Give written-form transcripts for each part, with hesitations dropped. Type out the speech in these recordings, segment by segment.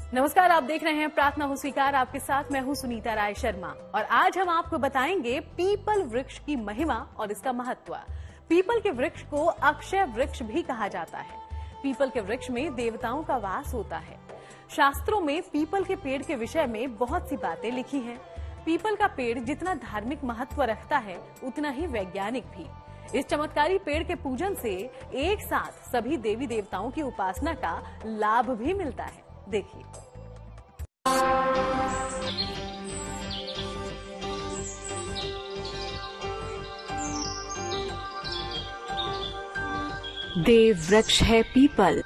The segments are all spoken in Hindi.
नमस्कार, आप देख रहे हैं प्रार्थना हो स्वीकार। आपके साथ मैं हूं सुनीता राय शर्मा और आज हम आपको बताएंगे पीपल वृक्ष की महिमा और इसका महत्व। पीपल के वृक्ष को अक्षय वृक्ष भी कहा जाता है। पीपल के वृक्ष में देवताओं का वास होता है। शास्त्रों में पीपल के पेड़ के विषय में बहुत सी बातें लिखी हैं। पीपल का पेड़ जितना धार्मिक महत्व रखता है उतना ही वैज्ञानिक भी। इस चमत्कारी पेड़ के पूजन से एक साथ सभी देवी देवताओं की उपासना का लाभ भी मिलता है। देखिए, देव वृक्ष है पीपल।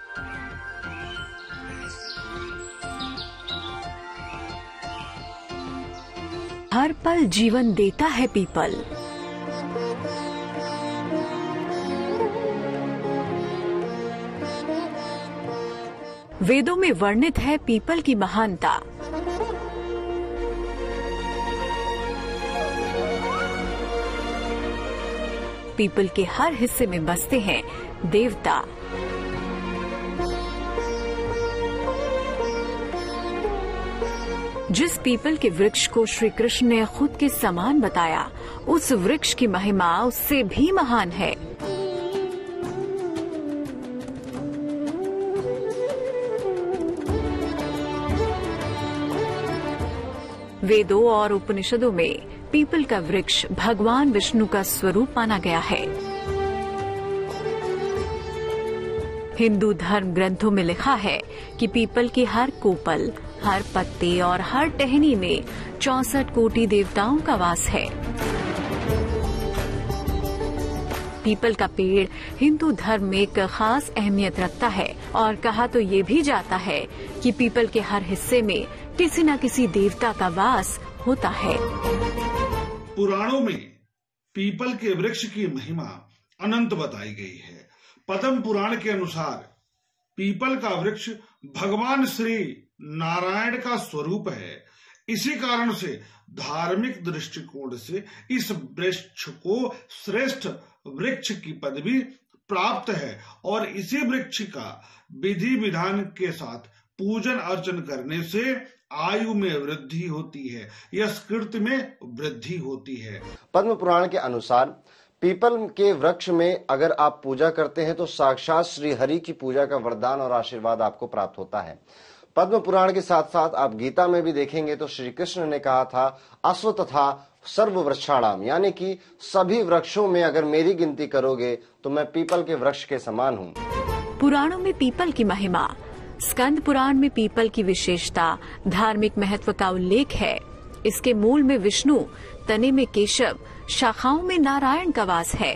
हर पल जीवन देता है पीपल। वेदों में वर्णित है पीपल की महानता। पीपल के हर हिस्से में बसते हैं देवता। जिस पीपल के वृक्ष को श्री कृष्ण ने खुद के समान बताया, उस वृक्ष की महिमा उससे भी महान है। वेदों और उपनिषदों में पीपल का वृक्ष भगवान विष्णु का स्वरूप माना गया है। हिंदू धर्म ग्रंथों में लिखा है कि पीपल की हर कोपल, हर पत्ते और हर टहनी में 64 कोटि देवताओं का वास है। पीपल का पेड़ हिंदू धर्म में एक खास अहमियत रखता है और कहा तो ये भी जाता है कि पीपल के हर हिस्से में किसी न किसी देवता का वास होता है। पुराणों में पीपल के वृक्ष की महिमा अनंत बताई गई है। पद्म पुराण के अनुसार पीपल का वृक्ष भगवान श्री नारायण का स्वरूप है। इसी कारण से धार्मिक दृष्टिकोण से इस वृक्ष को श्रेष्ठ वृक्ष की पदवी प्राप्त है और इसी वृक्ष का विधि विधान के साथ पूजन अर्चन करने से आयु में वृद्धि होती है, यश कीर्ति में वृद्धि होती है। पद्म पुराण के अनुसार पीपल के वृक्ष में अगर आप पूजा करते हैं तो साक्षात श्री हरि की पूजा का वरदान और आशीर्वाद आपको प्राप्त होता है। पद्म पुराण के साथ साथ आप गीता में भी देखेंगे तो श्री कृष्ण ने कहा था अश्व तथा सर्व वृक्षाणाम, यानी कि सभी वृक्षों में अगर मेरी गिनती करोगे तो मैं पीपल के वृक्ष के समान हूँ। पुराणों में पीपल की महिमा। स्कंद पुराण में पीपल की विशेषता, धार्मिक महत्व का उल्लेख है। इसके मूल में विष्णु, तने में केशव, शाखाओं में नारायण का वास है।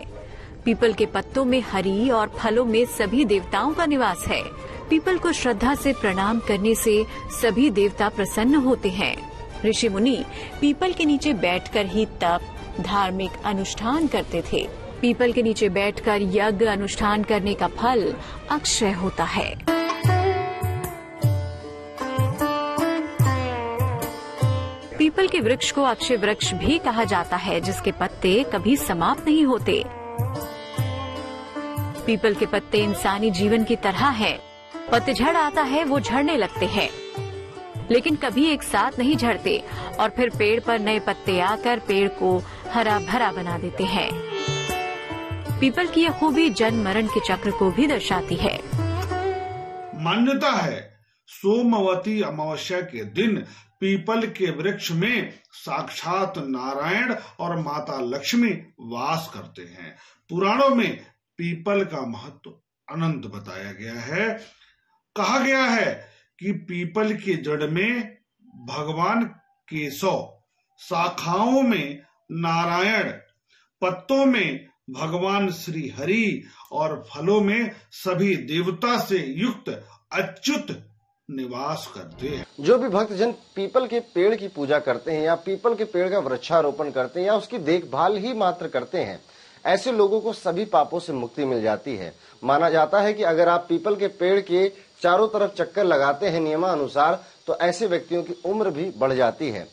पीपल के पत्तों में हरि और फलों में सभी देवताओं का निवास है। पीपल को श्रद्धा से प्रणाम करने से सभी देवता प्रसन्न होते हैं। ऋषि मुनि पीपल के नीचे बैठकर ही तप, धार्मिक अनुष्ठान करते थे। पीपल के नीचे बैठकर यज्ञ अनुष्ठान करने का फल अक्षय होता है। पीपल के वृक्ष को अक्षय वृक्ष भी कहा जाता है, जिसके पत्ते कभी समाप्त नहीं होते। पीपल के पत्ते इंसानी जीवन की तरह हैं। पतझड़ आता है, वो झड़ने लगते हैं, लेकिन कभी एक साथ नहीं झड़ते और फिर पेड़ पर नए पत्ते आकर पेड़ को हरा भरा बना देते हैं। पीपल की यह खूबी जन्म मरण के चक्र को भी दर्शाती है। मान्यता है सोमवती अमावस्या के दिन पीपल के वृक्ष में साक्षात नारायण और माता लक्ष्मी वास करते हैं। पुराणों में पीपल का महत्व अनंत बताया गया है। कहा गया है कि पीपल की जड़ में भगवान केशव, शाखाओं में नारायण, पत्तों में भगवान श्री हरि और फलों में सभी देवता से युक्त अच्युत निवास करते हैं। जो भी भक्तजन पीपल के पेड़ की पूजा करते हैं या पीपल के पेड़ का वृक्षारोपण करते हैं या उसकी देखभाल ही मात्र करते हैं, ऐसे लोगों को सभी पापों से मुक्ति मिल जाती है। माना जाता है कि अगर आप पीपल के पेड़ के चारों तरफ चक्कर लगाते हैं नियमानुसार तो ऐसे व्यक्तियों की उम्र भी बढ़ जाती है।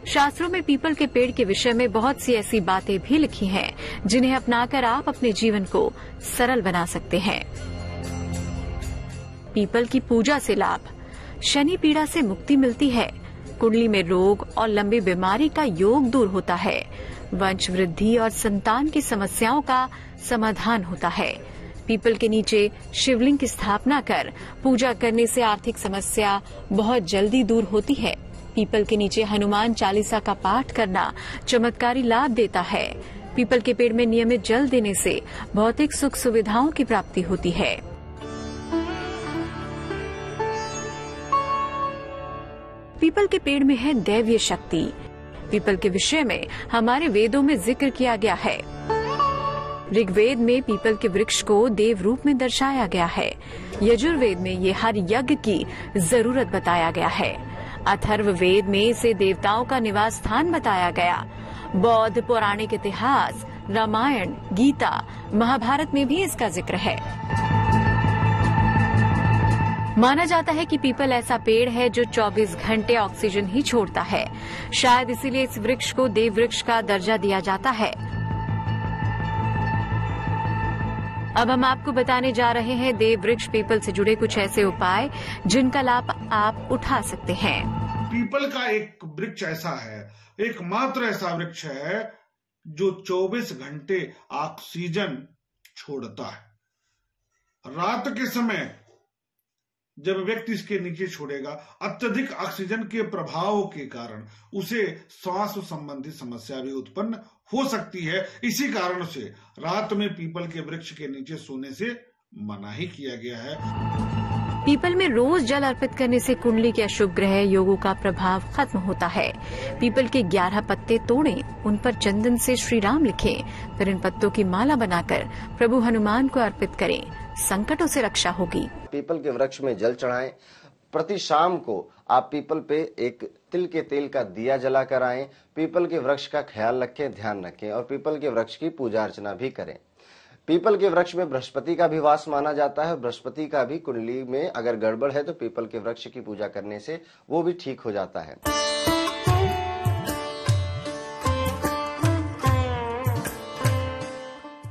शास्त्रों में पीपल के पेड़ के विषय में बहुत सी ऐसी बातें भी लिखी हैं, जिन्हें अपनाकर आप अपने जीवन को सरल बना सकते हैं। पीपल की पूजा से लाभ। शनि पीड़ा से मुक्ति मिलती है। कुंडली में रोग और लंबी बीमारी का योग दूर होता है। वंश वृद्धि और संतान की समस्याओं का समाधान होता है। पीपल के नीचे शिवलिंग की स्थापना कर पूजा करने से आर्थिक समस्या बहुत जल्दी दूर होती है। पीपल के नीचे हनुमान चालीसा का पाठ करना चमत्कारी लाभ देता है। पीपल के पेड़ में नियमित जल देने से भौतिक सुख सुविधाओं की प्राप्ति होती है। पीपल के पेड़ में है दैवीय शक्ति। पीपल के विषय में हमारे वेदों में जिक्र किया गया है। ऋग्वेद में पीपल के वृक्ष को देव रूप में दर्शाया गया है। यजुर्वेद में ये हर यज्ञ की जरूरत बताया गया है। अथर्ववेद में इसे देवताओं का निवास स्थान बताया गया। बौद्ध पौराणिक इतिहास, रामायण, गीता, महाभारत में भी इसका जिक्र है। माना जाता है कि पीपल ऐसा पेड़ है जो 24 घंटे ऑक्सीजन ही छोड़ता है। शायद इसीलिए इस वृक्ष को देव वृक्ष का दर्जा दिया जाता है। अब हम आपको बताने जा रहे हैं देव वृक्ष पीपल से जुड़े कुछ ऐसे उपाय जिनका लाभ आप उठा सकते हैं। पीपल का एक वृक्ष ऐसा है, एकमात्र ऐसा वृक्ष है जो 24 घंटे ऑक्सीजन छोड़ता है। रात के समय जब व्यक्ति इसके नीचे छोड़ेगा, अत्यधिक ऑक्सीजन के प्रभाव के कारण उसे श्वास संबंधी समस्या भी उत्पन्न हो सकती है। इसी कारण से रात में पीपल के वृक्ष के नीचे सोने से मना ही किया गया है। पीपल में रोज जल अर्पित करने से कुंडली के अशुभ ग्रह योगों का प्रभाव खत्म होता है। पीपल के 11 पत्ते तोड़ें, उन पर चंदन से श्री राम लिखें, फिर इन पत्तों की माला बनाकर प्रभु हनुमान को अर्पित करें। संकटों से रक्षा होगी। पीपल के वृक्ष में जल चढ़ाएं। प्रति शाम को आप पीपल पे एक तिल के तेल का दिया जला कर आएं। पीपल के वृक्ष का ख्याल रखें, ध्यान रखें और पीपल के वृक्ष की पूजा अर्चना भी करें। पीपल के वृक्ष में बृहस्पति का भी वास माना जाता है। बृहस्पति का भी कुंडली में अगर गड़बड़ है तो पीपल के वृक्ष की पूजा करने से वो भी ठीक हो जाता है।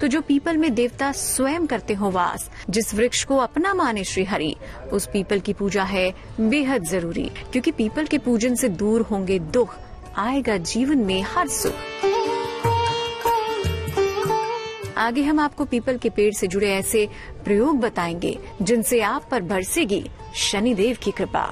तो जो पीपल में देवता स्वयं करते हो वास, जिस वृक्ष को अपना माने श्री हरि, उस पीपल की पूजा है बेहद जरूरी, क्योंकि पीपल के पूजन से दूर होंगे दुख, आएगा जीवन में हर सुख। आगे हम आपको पीपल के पेड़ से जुड़े ऐसे प्रयोग बताएंगे जिनसे आप पर बरसेगी शनिदेव की कृपा।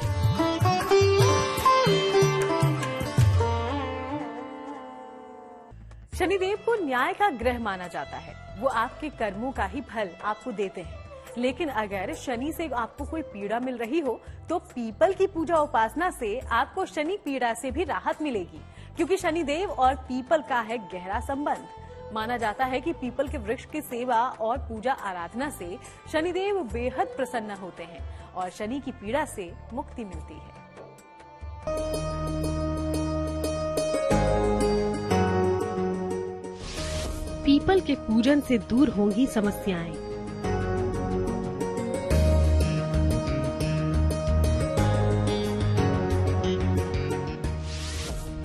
शनिदेव को न्याय का ग्रह माना जाता है। वो आपके कर्मों का ही फल आपको देते हैं। लेकिन अगर शनि से आपको कोई पीड़ा मिल रही हो तो पीपल की पूजा उपासना से आपको शनि पीड़ा से भी राहत मिलेगी, क्योंकि शनिदेव और पीपल का है गहरा संबंध। माना जाता है कि पीपल के वृक्ष की सेवा और पूजा आराधना से शनिदेव बेहद प्रसन्न होते हैं और शनि की पीड़ा से मुक्ति मिलती है। पीपल के पूजन से दूर होंगी समस्याएं।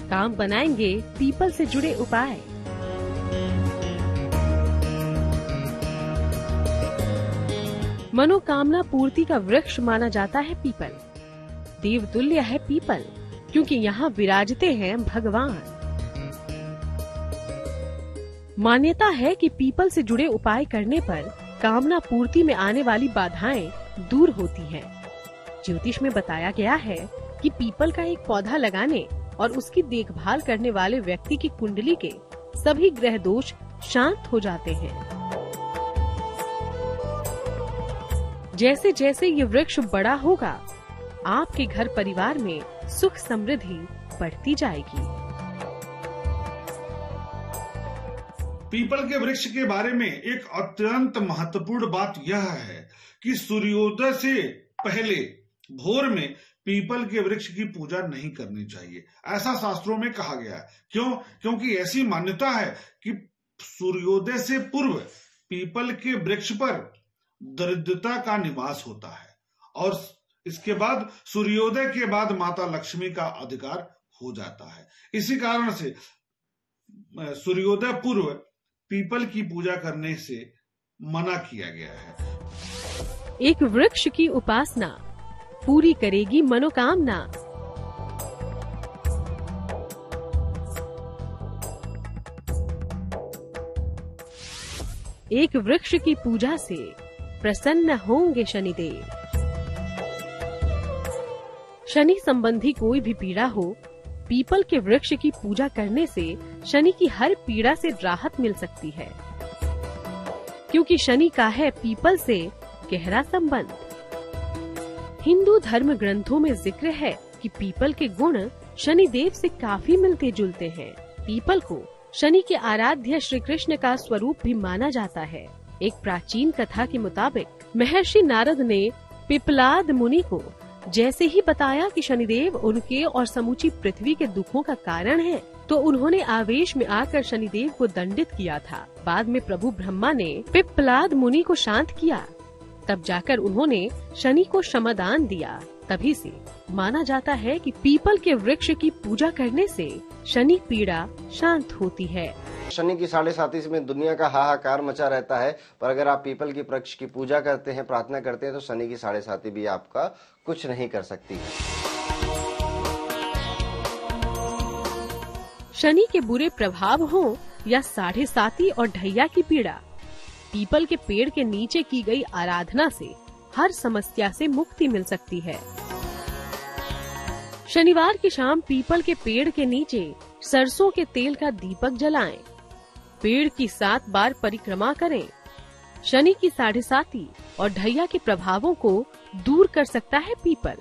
काम बनाएंगे पीपल से जुड़े उपाय। मनोकामना पूर्ति का वृक्ष माना जाता है पीपल। देवतुल्य है पीपल, क्योंकि यहाँ विराजते हैं भगवान। मान्यता है कि पीपल से जुड़े उपाय करने पर कामना पूर्ति में आने वाली बाधाएं दूर होती हैं। ज्योतिष में बताया गया है कि पीपल का एक पौधा लगाने और उसकी देखभाल करने वाले व्यक्ति की कुंडली के सभी ग्रह दोष शांत हो जाते हैं। जैसे जैसे ये वृक्ष बड़ा होगा, आपके घर परिवार में सुख समृद्धि बढ़ती जाएगी। पीपल के वृक्ष के बारे में एक अत्यंत महत्वपूर्ण बात यह है कि सूर्योदय से पहले भोर में पीपल के वृक्ष की पूजा नहीं करनी चाहिए, ऐसा शास्त्रों में कहा गया है। क्यों? क्योंकि ऐसी मान्यता है कि सूर्योदय से पूर्व पीपल के वृक्ष पर दरिद्रता का निवास होता है और इसके बाद सूर्योदय के बाद माता लक्ष्मी का अधिकार हो जाता है। इसी कारण से सूर्योदय पूर्व पीपल की पूजा करने से मना किया गया है। एक वृक्ष की उपासना पूरी करेगी मनोकामना। एक वृक्ष की पूजा से प्रसन्न होंगे शनिदेव। शनि संबंधी कोई भी पीड़ा हो, पीपल के वृक्ष की पूजा करने से शनि की हर पीड़ा से राहत मिल सकती है, क्योंकि शनि का है पीपल से गहरा संबंध। हिंदू धर्म ग्रंथों में जिक्र है कि पीपल के गुण शनि देव से काफी मिलते जुलते हैं। पीपल को शनि के आराध्य श्री कृष्ण का स्वरूप भी माना जाता है। एक प्राचीन कथा के मुताबिक महर्षि नारद ने पिपलाद मुनि को जैसे ही बताया कि शनिदेव उनके और समूची पृथ्वी के दुखों का कारण है, तो उन्होंने आवेश में आकर शनिदेव को दंडित किया था। बाद में प्रभु ब्रह्मा ने पिपलाद मुनि को शांत किया, तब जाकर उन्होंने शनि को क्षमादान दिया। तभी से माना जाता है कि पीपल के वृक्ष की पूजा करने से शनि पीड़ा शांत होती है। शनि की 7.5 में दुनिया का हाहाकार मचा रहता है, पर अगर आप पीपल की वृक्ष की पूजा करते हैं, प्रार्थना करते हैं, तो शनि की 7.5 भी आपका कुछ नहीं कर सकती है। शनि के बुरे प्रभाव हो या 7.5 और ढैया की पीड़ा, पीपल के पेड़ के नीचे की गई आराधना से हर समस्या से मुक्ति मिल सकती है। शनिवार की शाम पीपल के पेड़ के नीचे सरसों के तेल का दीपक जलाएं। पेड़ की 7 बार परिक्रमा करें। शनि की 7.5 और ढैया के प्रभावों को दूर कर सकता है पीपल।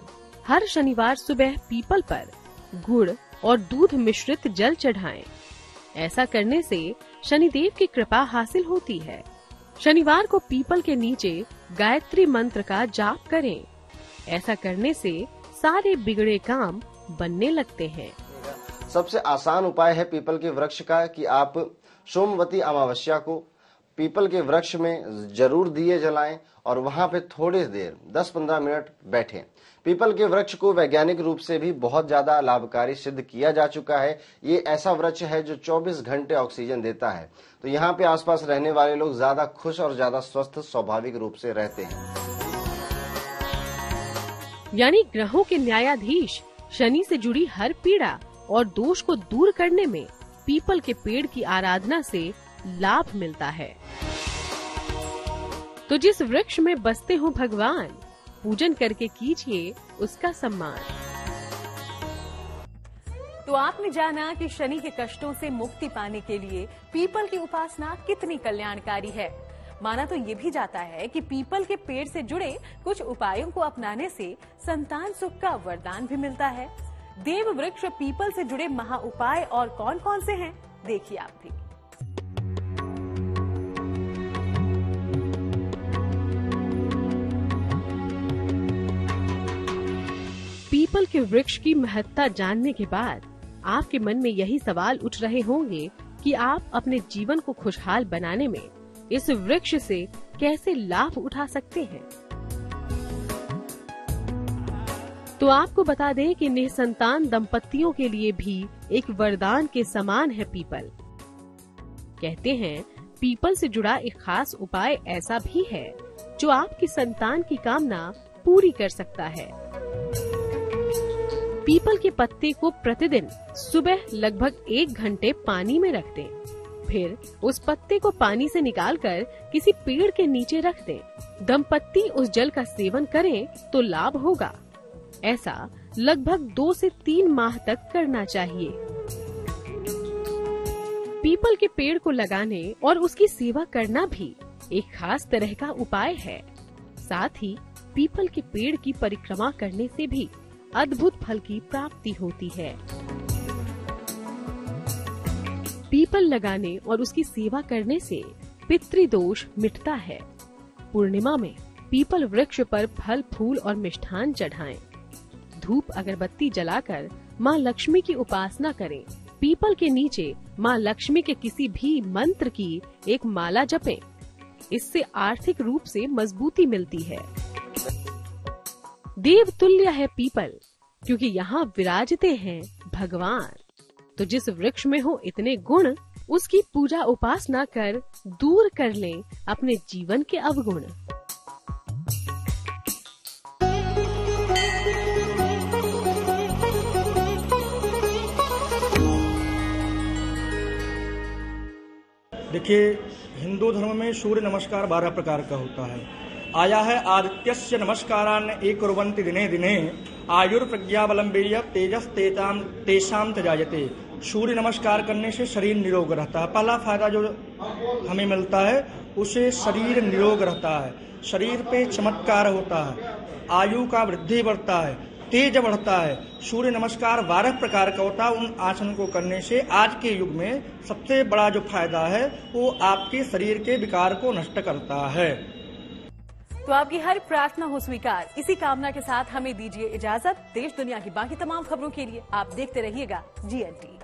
हर शनिवार सुबह पीपल पर गुड़ और दूध मिश्रित जल चढ़ाएं। ऐसा करने से शनिदेव की कृपा हासिल होती है। शनिवार को पीपल के नीचे गायत्री मंत्र का जाप करें। ऐसा करने से सारे बिगड़े काम बनने लगते हैं। सबसे आसान उपाय है पीपल के वृक्ष का कि आप सोमवती अमावस्या को पीपल के वृक्ष में जरूर दिए जलाएं और वहां पे थोड़ी देर 10-15 मिनट बैठें। पीपल के वृक्ष को वैज्ञानिक रूप से भी बहुत ज्यादा लाभकारी सिद्ध किया जा चुका है। ये ऐसा वृक्ष है जो 24 घंटे ऑक्सीजन देता है, तो यहाँ पे आसपास रहने वाले लोग ज्यादा खुश और ज्यादा स्वस्थ स्वाभाविक रूप से रहते हैं। यानी ग्रहों के न्यायाधीश शनि से जुड़ी हर पीड़ा और दोष को दूर करने में पीपल के पेड़ की आराधना से लाभ मिलता है। तो जिस वृक्ष में बसते हो भगवान, पूजन करके कीजिए उसका सम्मान। तो आपने जाना कि शनि के कष्टों से मुक्ति पाने के लिए पीपल की उपासना कितनी कल्याणकारी है। माना तो ये भी जाता है कि पीपल के पेड़ से जुड़े कुछ उपायों को अपनाने से संतान सुख का वरदान भी मिलता है। देव वृक्ष पीपल से जुड़े महा उपाय और कौन कौन से हैं, देखिए आप भी। पीपल के वृक्ष की महत्ता जानने के बाद आपके मन में यही सवाल उठ रहे होंगे कि आप अपने जीवन को खुशहाल बनाने में इस वृक्ष से कैसे लाभ उठा सकते हैं। तो आपको बता दें कि निसंतान दंपतियों के लिए भी एक वरदान के समान है पीपल। कहते हैं पीपल से जुड़ा एक खास उपाय ऐसा भी है जो आपकी संतान की कामना पूरी कर सकता है। पीपल के पत्ते को प्रतिदिन सुबह लगभग 1 घंटे पानी में रख दें। फिर उस पत्ते को पानी से निकालकर किसी पेड़ के नीचे रख दें। दंपत्ति उस जल का सेवन करें तो लाभ होगा। ऐसा लगभग 2 से 3 माह तक करना चाहिए। पीपल के पेड़ को लगाने और उसकी सेवा करना भी एक खास तरह का उपाय है। साथ ही पीपल के पेड़ की परिक्रमा करने से भी अद्भुत फल की प्राप्ति होती है। पीपल लगाने और उसकी सेवा करने से पितृदोष मिटता है। पूर्णिमा में पीपल वृक्ष पर फल, फूल और मिष्ठान चढ़ाएं। धूप अगरबत्ती जलाकर माँ लक्ष्मी की उपासना करें। पीपल के नीचे माँ लक्ष्मी के किसी भी मंत्र की एक माला जपें। इससे आर्थिक रूप से मजबूती मिलती है। देव तुल्य है पीपल, क्योंकि यहाँ विराजते हैं भगवान। तो जिस वृक्ष में हो इतने गुण, उसकी पूजा उपासना कर दूर कर लें अपने जीवन के अवगुण। देखिए, हिंदू धर्म में सूर्य नमस्कार 12 प्रकार का होता है। आया है आदित्यस्य नमस्कारान् कुर्वन्ति दिने दिने आयुर्प्रज्ञा बलं वीर्य तेजस तेषां जायते। सूर्य नमस्कार करने से शरीर निरोग रहता है। पहला फायदा जो हमें मिलता है उसे शरीर निरोग रहता है, शरीर पे चमत्कार होता है, आयु का वृद्धि बढ़ता है, तेज बढ़ता है। सूर्य नमस्कार 12 प्रकार का होता है। उन आसन को करने से आज के युग में सबसे बड़ा जो फायदा है वो आपके शरीर के विकार को नष्ट करता है। तो आपकी हर प्रार्थना हो स्वीकार। इसी कामना के साथ हमें दीजिए इजाजत। देश दुनिया की बाकी तमाम खबरों के लिए आप देखते रहिएगा GNT।